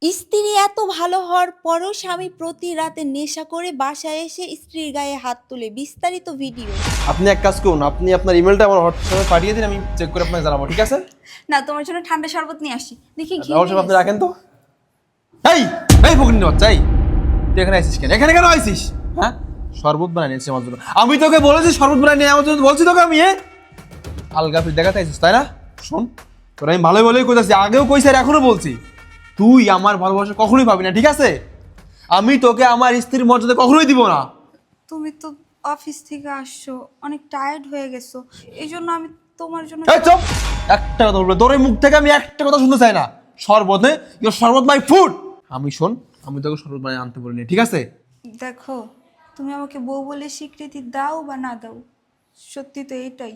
স্ত্রী এত ভালো হওয়ার পরও স্বামী প্রতি রাতে নেশা করে বাসায় এসে স্ত্রীর গায়ে হাত তোলে। বিস্তারিত ভিডিও। আপনি এক কাজ করুন, আপনি আপনার ইমেলটা আমার হোয়াটসঅ্যাপে পাঠিয়ে দিন, আমি চেক করে আপনাকে জানাবো, ঠিক আছে? না, তোমার জন্য ঠান্ডা শরবত নিয়ে আসি। দেখি ঘি রাহুল সাহেব, আপনি রাখেন তো। এই এই ফকিন্নি বাচ্চা, এই তুই এখানে আইসিস কেন? এখানে কেন আইসিস? হ্যাঁ, শরবত বানাই নিয়েছি আমার জন্য। আমি তোকে বলেছি শরবত বানাই নিয়ে আমার জন্য, বলছি তোকে আমি আলগা ফির দেখাতে আইসিস, তাই না? শোন, তোর আমি ভালোই ভালোই কইতাছি, আগেও কইছি আর এখনো বলছি, তুই আমার ভালোবাসা কখনোই পাবি না, ঠিক আছে? আমি তোকে আমার স্ত্রীর মর্যাদা কখনোই দিব না। তুমি তো অফিস থেকে আসছো, অনেক টায়ার্ড হয়ে গেছো, এই জন্য আমি তোমার জন্য। এই চুপ! একটা কথা বলবে তোর এই মুখ থেকে আমি একটা কথা শুনতে চাই না। শরবতে ইওর শরবত মাই ফুড। আমি শোন, আমি তোকে শরবত বানিয়ে আনতে বলিনি, ঠিক আছে? দেখো, তুমি আমাকে বউ বলে স্বীকৃতি দাও বা না দাও, সত্যি তো এটাই,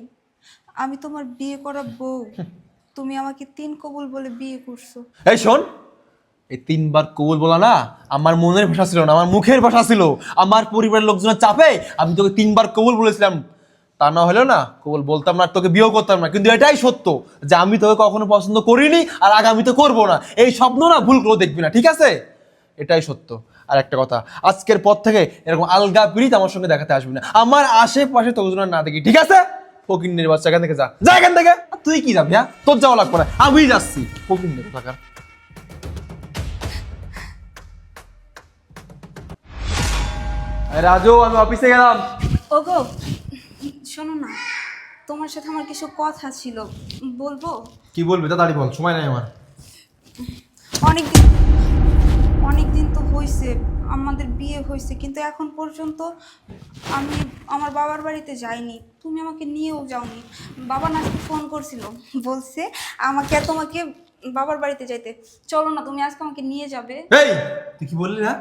আমি তোমার বিয়ে করা বউ। তুমি আমাকে তিন কবুল বলে বিয়ে করছো। এই শোন, এই তিনবার কবুল বলা না আমার মনের ভাষা ছিল না, আমার মুখের ভাষা ছিল। আমার পরিবারের লোকজনের চাপে আমি তোকে তিনবার কবুল বলেছিলাম, তা না হলেও না কবুল বলতাম না, তোকে বিয়েও করতাম না। কিন্তু এটাই সত্য যে আমি তোকে কখনো পছন্দ করিনি আর আগামীতে করবো না। এই স্বপ্ন না ভুল করে দেখবি না, ঠিক আছে? এটাই সত্য। আর একটা কথা, আজকের পর থেকে এরকম আলগা পিরিত আমার সঙ্গে দেখাতে আসবি না, আমার আশেপাশে তোকে যেন না দেখি, ঠিক আছে? ফকিন্নির বাচ্চা, এখান থেকে যা, যা এখান থেকে। আর তুই কি যাবি? হ্যাঁ, তোর যাওয়া লাগবে না, আমি যাচ্ছি। ফকিন্নির টাকা। রাজু, আমি অফিসে গেলাম। ওগো, শোনো না, তোমার সাথে আমার কিছু কথা ছিল, বলবো? কি বলবি তাড়াতাড়ি বল, সময় নাই আমার। অনেকদিন অনেকদিন তো হয়েছে আমাদের বিয়ে হয়েছে, কিন্তু এখন পর্যন্ত আমি আমার বাবার বাড়িতে যাইনি, তুমি আমাকে নিয়েও যাওনি। বাবা না আজকে ফোন করছিল, বলছে আমাকে আর তোমাকে বাবার বাড়িতে যাইতে। চলো না, তুমি আজকে আমাকে নিয়ে যাবে। এই, তুই কি বললি না?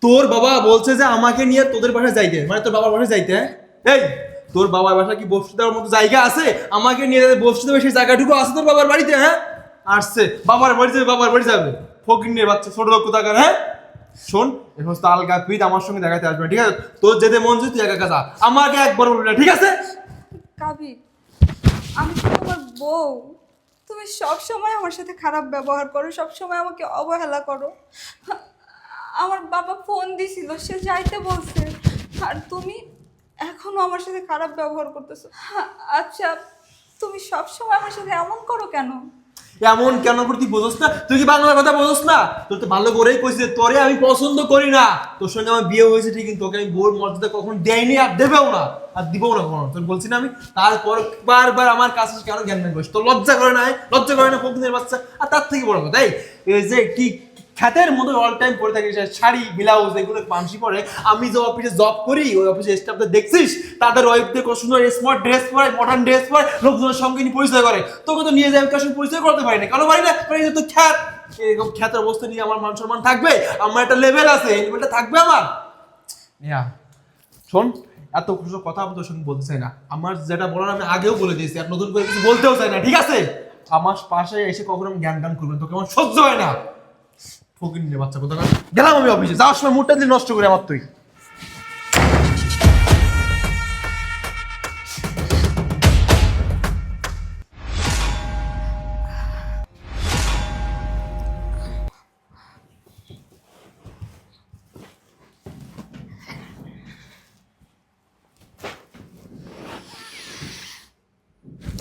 তোর বাবা বলছে যে আমাকে নিয়ে তোদের বাসায় যাইতে, মানে তোর বাবার বাসায় যাইতে? হ্যাঁ, এই, তোর বাবার বাসা কি বসতে দেওয়ার মতো জায়গা আছে? আমাকে নিয়ে বসতে দেবে সেই জায়গাটুকু আছে তোর বাবার বাড়িতে? হ্যাঁ, আসছে বাবার বাড়ি যাবে, বাবার বাড়ি যাবে। ফকির নিয়ে বাচ্চা, ছোট লোক কোথাকার। হ্যাঁ শোন, এই সমস্ত আলগা পিঠ আমার সঙ্গে দেখাতে আসবে না, ঠিক আছে? তোর যেতে মন চায় তুই একা একা যা, আমাকে একবার বলবি না, ঠিক আছে? কাবির, আমি তো তোমার বউ, তুমি সব সময় আমার সাথে খারাপ ব্যবহার করো, সব সময় আমাকে অবহেলা করো। আমার বাবা ফোন দিছিল, সে যাইতে বলছে, আর তুমি এখনো আমার সাথে খারাপ ব্যবহার করতেছো। আচ্ছা, তুমি সব সময় আমার সাথে এমন করো কেন? এমন কেন করে তুই বোঝস না? তুই কি বাংলা কথা বোঝস না? তোর তো ভালো করেই কইছি যে তোরে আমি পছন্দ করি না। তোর সঙ্গে আমার বিয়ে হয়েছে ঠিক, কিন্তু তোকে আমি বউর মর্যাদা কখনো দেয়নি আর দেবেও না, আর দিবও না কখনো। তোর বলছি না আমি? তারপর বারবার আমার কাছে কেন জ্ঞান জ্ঞান করিস? তোর লজ্জা করে না? লজ্জা করে না ফকিনের বাচ্চা? আর তার থেকে বড় কথা, এই যে কি খ্যাতের মতো অল টাইম পরে থাকিস শাড়ি ব্লাউজ, এগুলো মানুষই পরে। আমি যে অফিসে জব করি, ওই অফিসে স্টাফদের দেখছিস তাদের ওয়াইফদের কত সুন্দর স্মার্ট ড্রেস পরে, মডার্ন ড্রেস পরে, লোকজনের সঙ্গে নিয়ে পরিচয় করে। তোকে তো নিয়ে যাই, কার সঙ্গে পরিচয় করতে পারি না, কেন পারি না? কারণ এই যে তো খ্যাত, এরকম খ্যাতের অবস্থা নিয়ে আমার মান সম্মান থাকবে? আমার একটা লেভেল আছে, এই লেভেলটা থাকবে আমার। ইয়া শোন, এত খুশি কথা আমি তোর সঙ্গে বলতে চাই না। আমার যেটা বলার আমি আগেও বলে দিয়েছি, আর নতুন করে কিছু বলতেও চাই না, ঠিক আছে? আমার পাশে এসে কখনো আমি জ্ঞান জ্ঞান করবেন, তোকে আমার সহ্য হয় না। ফকির নিয়ে বাচ্চা কোথাকার। গেলাম আমি অফিসে, যাওয়ার সময় মুডটা দিয়ে নষ্ট করে আমার তুই।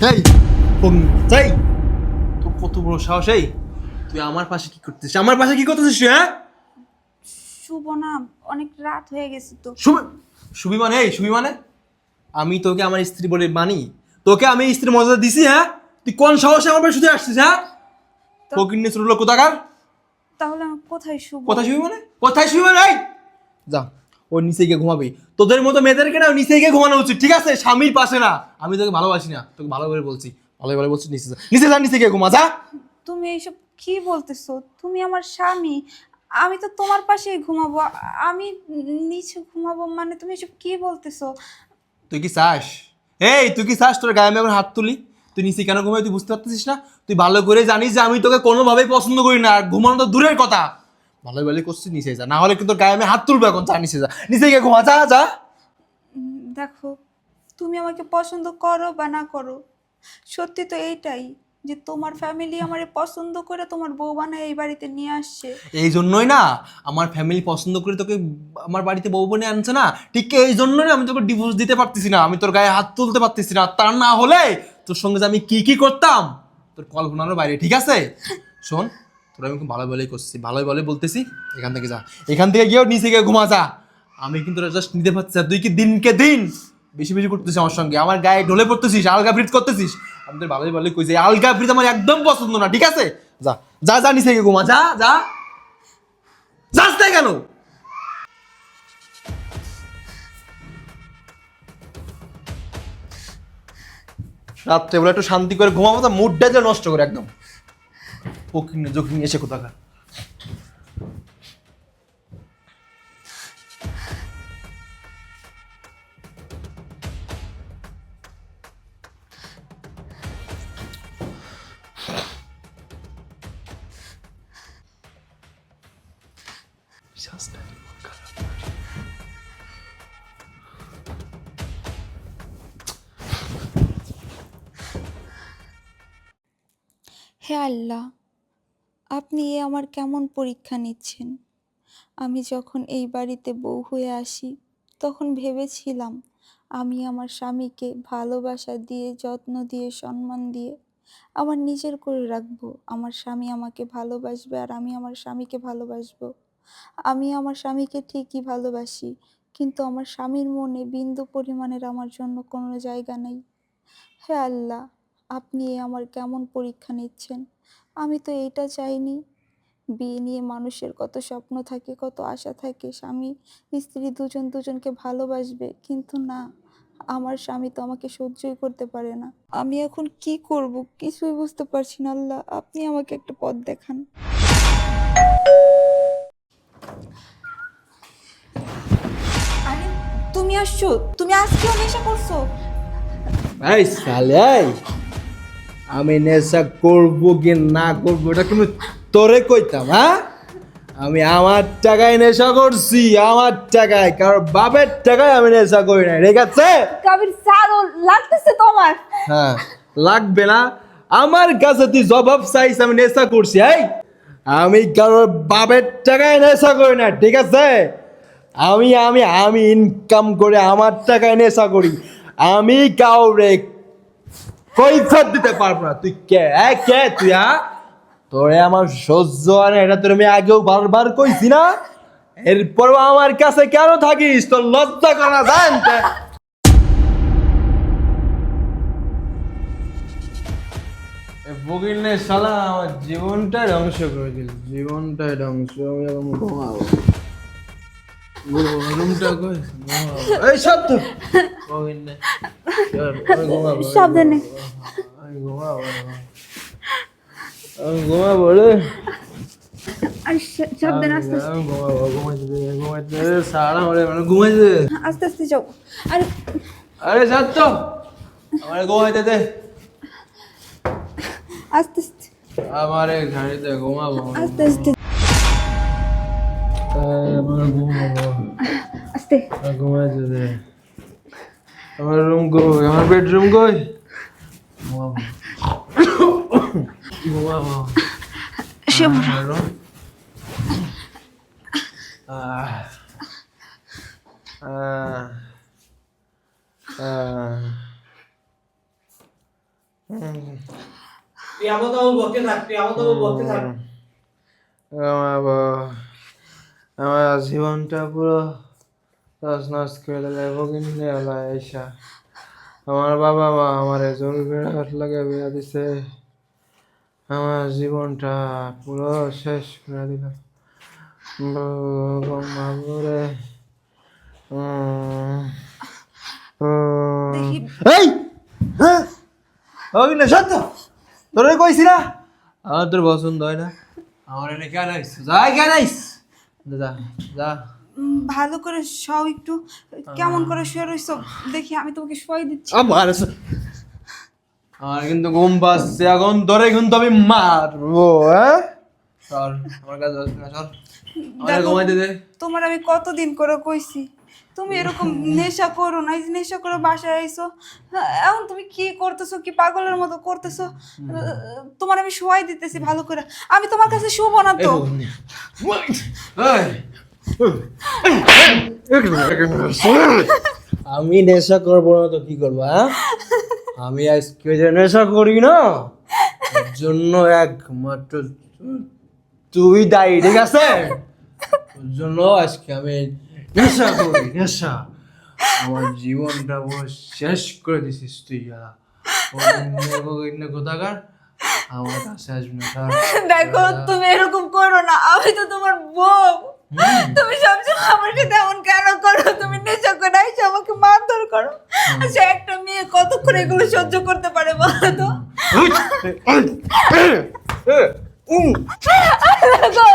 এই চাই, তোর কত বড় সাহস! এই তুই আমার পাশে কি করতেছিস? আমার পাশে কি করতেছিস তুই? হ্যাঁ, শুভ না, অনেক রাত হয়ে গেছে তো। সুবি মানে? এই সুবি মানে? আমি তোকে আমার স্ত্রী বলে মানি? তোকে আমি স্ত্রীর মর্যাদা দিছি? হ্যাঁ, তুই কোন সাহসে আমার পাশে শুধু আসছিস? হ্যাঁ, ফকির নিয়ে ছোট লোক কোথাকার। তাহলে আমি কোথায় শুভ? কোথায় শুবি মানে? কোথায় শুবি মানে? এই যা, ওর নিচে গিয়ে ঘুমাবি। তোদের মতো মেয়েদেরকে না নিচে গিয়ে ঘুমানো উচিত, ঠিক আছে? স্বামীর পাশে না। আমি তোকে ভালোবাসি না, তোকে ভালো করে বলছি, ভালো করে বলছি, নিচে যা, নিচে যা, নিচে গিয়ে ঘুমা যা। তুমি এইসব কি বলতেছো? তুমি আমার স্বামী, আমি তো তোমার পাশেই ঘুমাবো, আমি নিচে ঘুমাবো মানে তুমি এসব কি বলতেছো? তুই কি চাস? এই তুই কি চাস তোর গায়ে আমি এখন হাত তুলি? তুই নিচে কেন ঘুমাই তুই বুঝতে পারতেছিস না? তুই ভালো করে জানিস যে আমি তোকে কোনোভাবেই পছন্দ করি না, আর ঘুমানো তো দূরের কথা। ভালো ভালো করছিস, নিচে যা, না হলে কিন্তু তোর গায়ে আমি হাত তুলবো এখন। যা, নিচে যা, নিচে গিয়ে ঘুমা, যা যা। দেখো, তুমি আমাকে পছন্দ করো বা না করো, সত্যি তো এইটাই, যে তোমার ফ্যামিলি আমারে পছন্দ করে তোমার বউ বানায় এই বাড়িতে নিয়ে আসছে। এই জন্যই না আমার ফ্যামিলি পছন্দ করে তোকে আমার বাড়িতে বউ বনে আনছে না, ঠিক এই জন্যই আমি তোকে ডিভোর্স দিতে পারতেছি না, আমি তোর গায়ে হাত তুলতে পারতেছি না। তা না হলে তোর সঙ্গে যে আমি কি কি করতাম তোর কল্পনারও বাইরে। ঠিক আছে শোন, তোর আমি খুব ভালো ভালোই করছি, ভালোই ভালোই বলতেছি, এখান থেকে যা, এখান থেকে গিয়েও নিচে গিয়ে ঘুমা যা। আমি কিন্তু জাস্ট নিতে পারছি না, তুই কি দিনকে দিন বেশি বেশি করতেছিস আমার সঙ্গে, আমার গায়ে ঢলে পড়তেছিস, আলগা ব্রিজ করতেছিস। আমাদের ভালোই ভালোই কইছি, আলগা ব্রিজ আমার একদম পছন্দ না। ঠিক আছে যা যা যা, নিচে গিয়ে ঘুমা যা যা। যাস না কেন? রাত্রে বলে একটু শান্তি করে ঘুমাবো, তো মুডটা যে নষ্ট করে একদম ওখানে যখন এসে কোথাকার। হে আল্লাহ, আপনি এ আমার কেমন পরীক্ষা নিচ্ছেন? আমি যখন এই বাড়িতে বউ হয়ে আসি তখন ভেবেছিলাম আমি আমার স্বামীকে ভালোবাসা দিয়ে, যত্ন দিয়ে, সম্মান দিয়ে আমার নিজের করে রাখবো। আমার স্বামী আমাকে ভালোবাসবে আর আমি আমার স্বামীকে ভালোবাসবো। আমি আমার স্বামীকে ঠিকই ভালোবাসি, কিন্তু আমার স্বামীর মনে বিন্দু পরিমাণের আমার জন্য কোনো জায়গা নেই। হে আল্লাহ, আপনি এ আমার কেমন পরীক্ষা নিচ্ছেন? আমি তো এইটা চাইনি। বিয়ে নিয়ে মানুষের কত স্বপ্ন থাকে, কত আশা থাকে, স্বামী স্ত্রী দুজন দুজনকে ভালোবাসবে, কিন্তু না, আমার স্বামী তো আমাকে সহ্যই করতে পারে না। আমি এখন কি করব কিছুই বুঝতে পারছি না। আল্লাহ, আপনি আমাকে একটা পথ দেখান। আরে তুমি আসছো? তুমি আজকেও নেশা করছো? এই সালে এই, আমি নেশা করবো কি না করবো এটা তুমি তোরে কইতাম? হ্যাঁ, আমি আমার টাকায় নেশা করছি, আমার টাকায়, কারণ বাপের টাকায় আমি নেশা করি না। ঠিক আছে? কাবির সারো লাগতেছে তোমার। হ্যাঁ লাগবে না, আমার কাছে তুই জবাব চাইছ আমি নেশা করছি? আমি কারোর বাপের টাকায় নেশা করি না। ঠিক আছে? আমি আমি আমি ইনকাম করে আমার টাকায় নেশা করি, আমি কাউরে কৈফিয়ত দিতে পারবো না। তুই কে? কে তুই? তোরে আমার সহ্য হয় না, এটা তোর আমি আগেও বারবার কইছি না? এরপরও আমার কাছে কেন থাকিস? তোর লজ্জা করা জান? বগিনে শালা আমার জীবনটাই ধ্বংস করে দিল, জীবনটাই ধ্বংস। আমি এখন ঘুমাবো, রুমটা কই? এই সত্য বগিনে, আমি ঘুমাবো, সাবধানে। আমি ঘুমাবো, আমি ঘুমাবো রে, আর সাবধানে, আস্তে আমি ঘুমাবো, ঘুমাইতে দে, ঘুমাইতে দে, সারা হলে মানে ঘুমাইতে দে। আস্তে আস্তে যাও। আরে আরে সত্য আমার ঘুমাইতে দে, আস্তে আস্তে আমারে ঘাড়িতে ঘুমাবো, আস্তে আস্তে আমার ঘুমাবো, আস্তে। ঘুমাইতে দে। আমার রুম কই? আমার বেডরুম কই? ঘুমাবো, ঘুমাবো। আমার room? আহ, আহ, আহ। ঘুমাবো। আমার জীবনটা পুরো তছনছ করে দিলে ভগিনী এসা। আমার বাবা মা আমার জোর বিরাট লাগে বিয়া দিছে, আমার জীবনটা পুরো শেষ করে দিল। মাগুরে দেখি এই হ্যাঁ ওগুলো সত্য তোরে কইছি না আমার তোর পছন্দ হয় না, আমার এনে কেন আইস? যাই কেন আইস? যা যা। ভালো করে শোও একটু। কেমন করে শুয়ে রইছো দেখি, আমি তোমাকে শোয়াই দিচ্ছি। আমার কিন্তু ঘুম পাচ্ছে এখন, ধরে কিন্তু আমি মারবো। হ্যাঁ সর, আমার কাছে আসবি না, সর, আমার দেখো, ঘুমাইতে দে। তোমার আমি কতদিন করে কইছি তুমি এরকম নেশা করো না, এই যে নেশা করে বাসায় আইছো, এখন তুমি কি করতেছো, কি পাগলের মতো করতেছো? তোমার আমি শোয়াই দিতেছি ভালো করে, আমি তোমার কাছে শুবো না তো। আমি নেশা করবো না তো কি করবো? হ্যাঁ, আমি আজকে যে নেশা করি না এর জন্য একমাত্র তুই দায়ী, ঠিক আছে? তোর জন্য আজকে আমি নেশা করি, নেশা। আমার জীবনটা পুরো শেষ করে দিছিস তুই। কোথাকার আমার কাছে আসবি না, ছাড়। দেখো তুমি এরকম করো না, আমি তো তোমার বউ। তুমি সবসময় আমার সাথে এমন কেন করো? তুমি নেশা করে আইসো আমাকে মারধর করো। আচ্ছা একটা মেয়ে কতক্ষণ এগুলো সহ্য করতে পারে বলো তো? দেখো,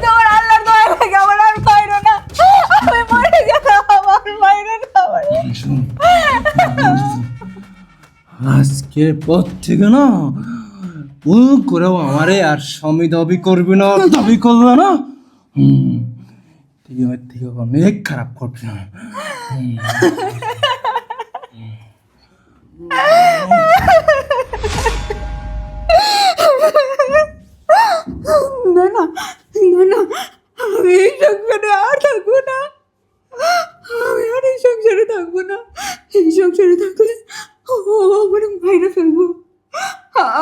তোমার আল্লাহর দয়া লাগে আমার আর পাইরো না, আমি মরে গেলাম, আমার পাইরো না আমার। আজকের পর থেকে না করেও আমারে আর স্বামী দাবি করবি না, দাবি করবে না। তুই আমার থেকে অনেক খারাপ করবি না। না না না না, আমি এই সংসারে আর থাকবো না, আমি আর এই সংসারে থাকবো না। এই সংসারে থাকলে ও আমার মাইরা ফেলবো,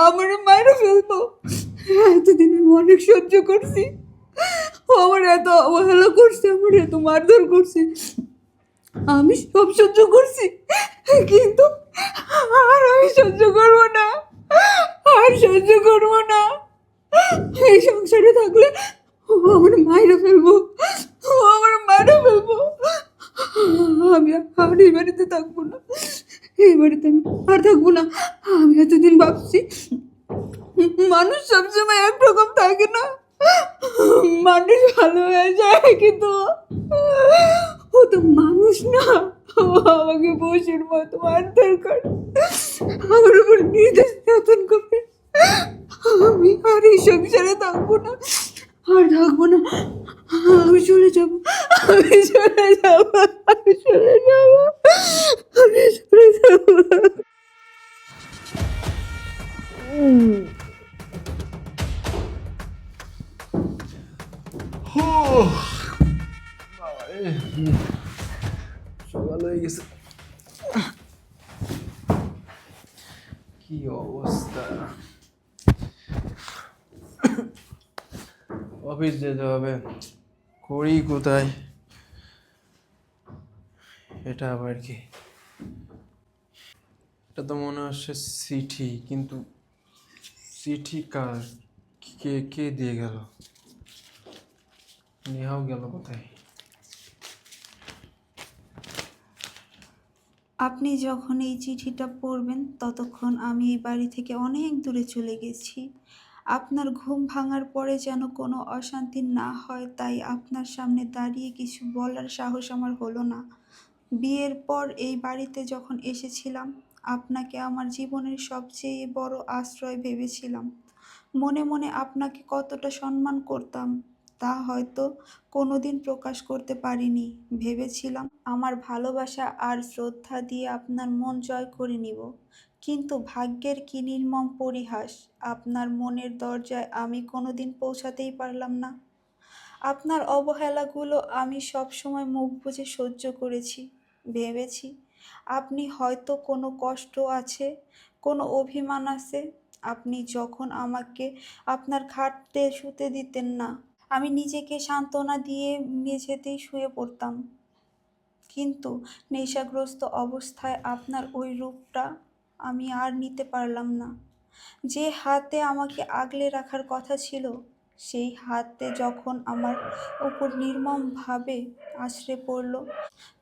আমার মাইরা ফেলবো। এতদিন আমি অনেক সহ্য করছি, ও আমার এত অবহেলা করছে, আমার এত মারধর করছে, আমি সব সহ্য করছি, কিন্তু আর আমি সহ্য করবো না, আর সহ্য করবো না। এই সংসারে থাকলে ও আমার মায়েরা ফেলবো, ও আমার মায়েরা ফেলবো। আমি আর এই বাড়িতে থাকবো না, এই বাড়িতে আমি আর থাকবো না। আমি এতদিন ভাবছি মানুষ সবসময় একরকম থাকে না, মানুষ ভালো হয়ে যায়, কিন্তু ও তো মানুষ না, ও আমাকে বসের মতো মারধর করে, আমার উপর নির্যাতন করে। আমি আর এই সংসারে থাকবো না, আর থাকবো না, আমি চলে যাব, আমি চলে যাব, আমি চলে যাব, আমি চলে যাব। সকাল হয়ে গেছে, কি অবস্থা। অফিস যেতে হবে, করি কোথায়? এটা আবার কি? এটা তো মনে হচ্ছে চিঠি, কিন্তু চিঠি কার? কে কে দিয়ে গেল? নেহাও গেল কোথায়? আপনি যখন এই চিঠিটা পড়বেন ততক্ষণ আমি এই বাড়ি থেকে অনেক দূরে চলে গেছি। আপনার ঘুম ভাঙার পরে যেন কোনো অশান্তি না হয়, তাই আপনার সামনে দাঁড়িয়ে কিছু বলার সাহস আমার হলো না। বিয়ের পর এই বাড়িতে যখন এসেছিলাম, আপনাকে আমার জীবনের সবচেয়ে বড় আশ্রয় ভেবেছিলাম। মনে মনে আপনাকে কতটা সম্মান করতাম তা হয়তো কোনোদিন প্রকাশ করতে পারিনি। ভেবেছিলাম আমার ভালোবাসা আর শ্রদ্ধা দিয়ে আপনার মন জয় করে নিব, কিন্তু ভাগ্যের কি নির্মম পরিহাস, আপনার মনের দরজায় আমি কোনোদিন পৌঁছাতেই পারলাম না। আপনার অবহেলাগুলো আমি সব সময় মুখ বুজে সহ্য করেছি। ভেবেছি আপনি হয়তো কোনো কষ্ট আছে, কোনো অভিমান আছে। আপনি যখন আমাকে আপনার খাটে শুতে দিতেন না, আমি নিজেকে সান্ত্বনা দিয়ে মেঝেতেই শুয়ে পড়তাম। কিন্তু নেশাগ্রস্ত অবস্থায় আপনার ওই রূপটা আমি আর নিতে পারলাম না। যে হাতে আমাকে আগলে রাখার কথা ছিল, সেই হাতে যখন আমার উপর নির্মমভাবে আছড়ে পড়ল,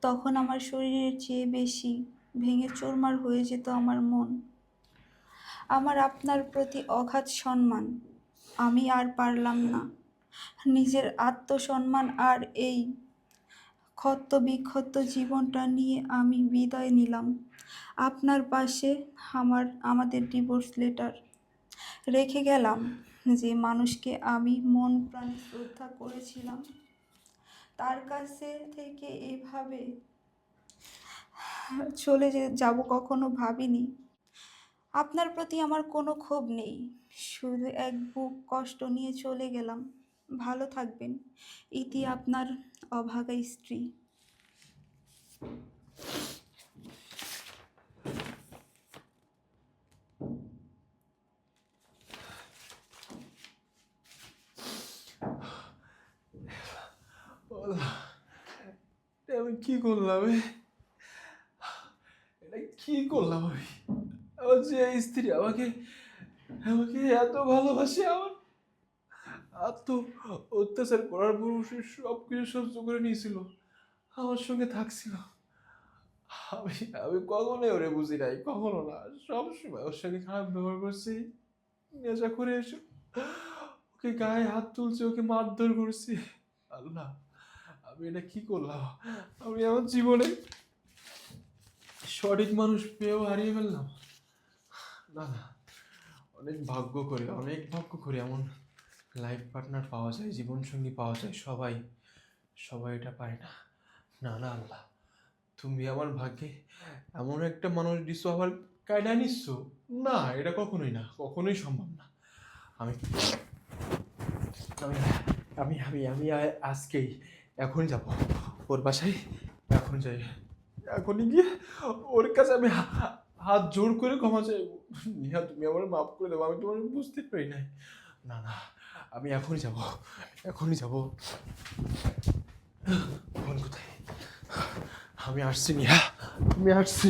তখন আমার শরীরের চেয়ে বেশি ভেঙে চুরমার হয়ে যেত আমার মন। আমার আপনার প্রতি অগাধ সম্মান, আমি আর পারলাম না। নিজের আত্মসম্মান আর এই ক্ষত বিক্ষত জীবনটা নিয়ে আমি বিদায় নিলাম। আপনার পাশে আমাদের ডিভোর্স লেটার রেখে গেলাম, যে মানুষকে আমি মন প্রাণে শ্রদ্ধা করেছিলাম। তার কাছে থেকে এভাবে চলে যাব কখনো ভাবিনি। আপনার প্রতি আমার কোনো ক্ষোভ নেই, শুধু এক বুক কষ্ট নিয়ে চলে গেলাম। ভালো থাকবেন। ইতি আপনার অভাগা স্ত্রী। এটা আমি কি করলাম এটা কি করলাম আমি? আমার যে স্ত্রী আমাকে আমাকে এত ভালোবাসে, আমার এত অত্যাচার করার পর সে সব কিছু সহ্য করে নিয়েছিল, আমার সঙ্গে থাকছিল। আমি আমি কখনোই ওরে বুঝি নাই, কখনো না। সব সময় ওর সঙ্গে খারাপ ব্যবহার করছি, নেশা করে এসে ওকে গায়ে হাত তুলছে, ওকে মারধর করছি। আল্লাহ, আমি এটা কি করলাম? আমি আমার জীবনে সঠিক মানুষ পেয়েও হারিয়ে ফেললাম। না না, অনেক ভাগ্য করে এমন লাইফ পার্টনার পাওয়া যায়, জীবনসঙ্গী পাওয়া যায়। সবাই সবাই এটা পায় না। না না আল্লাহ, তুমি আমার ভাগ্যে এমন একটা মানুষ দিছো, আবার কায়দা নিচ্ছ। না, এটা কখনোই না, কখনোই সম্ভব না। আমি আমি আমি আমি আমি আজকেই এখন যাব ওর বাসায়, এখন যাই, এখনই গিয়ে ওর কাছে আমি হাত জোর করে ক্ষমা চাইবো। নিহা, তুমি আমার মাফ করে দেবো, আমি তোমার বুঝতে পারি নাই। না না, আমি এখনই যাব, এখনই যাব। ফোন কোথায়? আমি আসছি নিহা, আমি আসছি।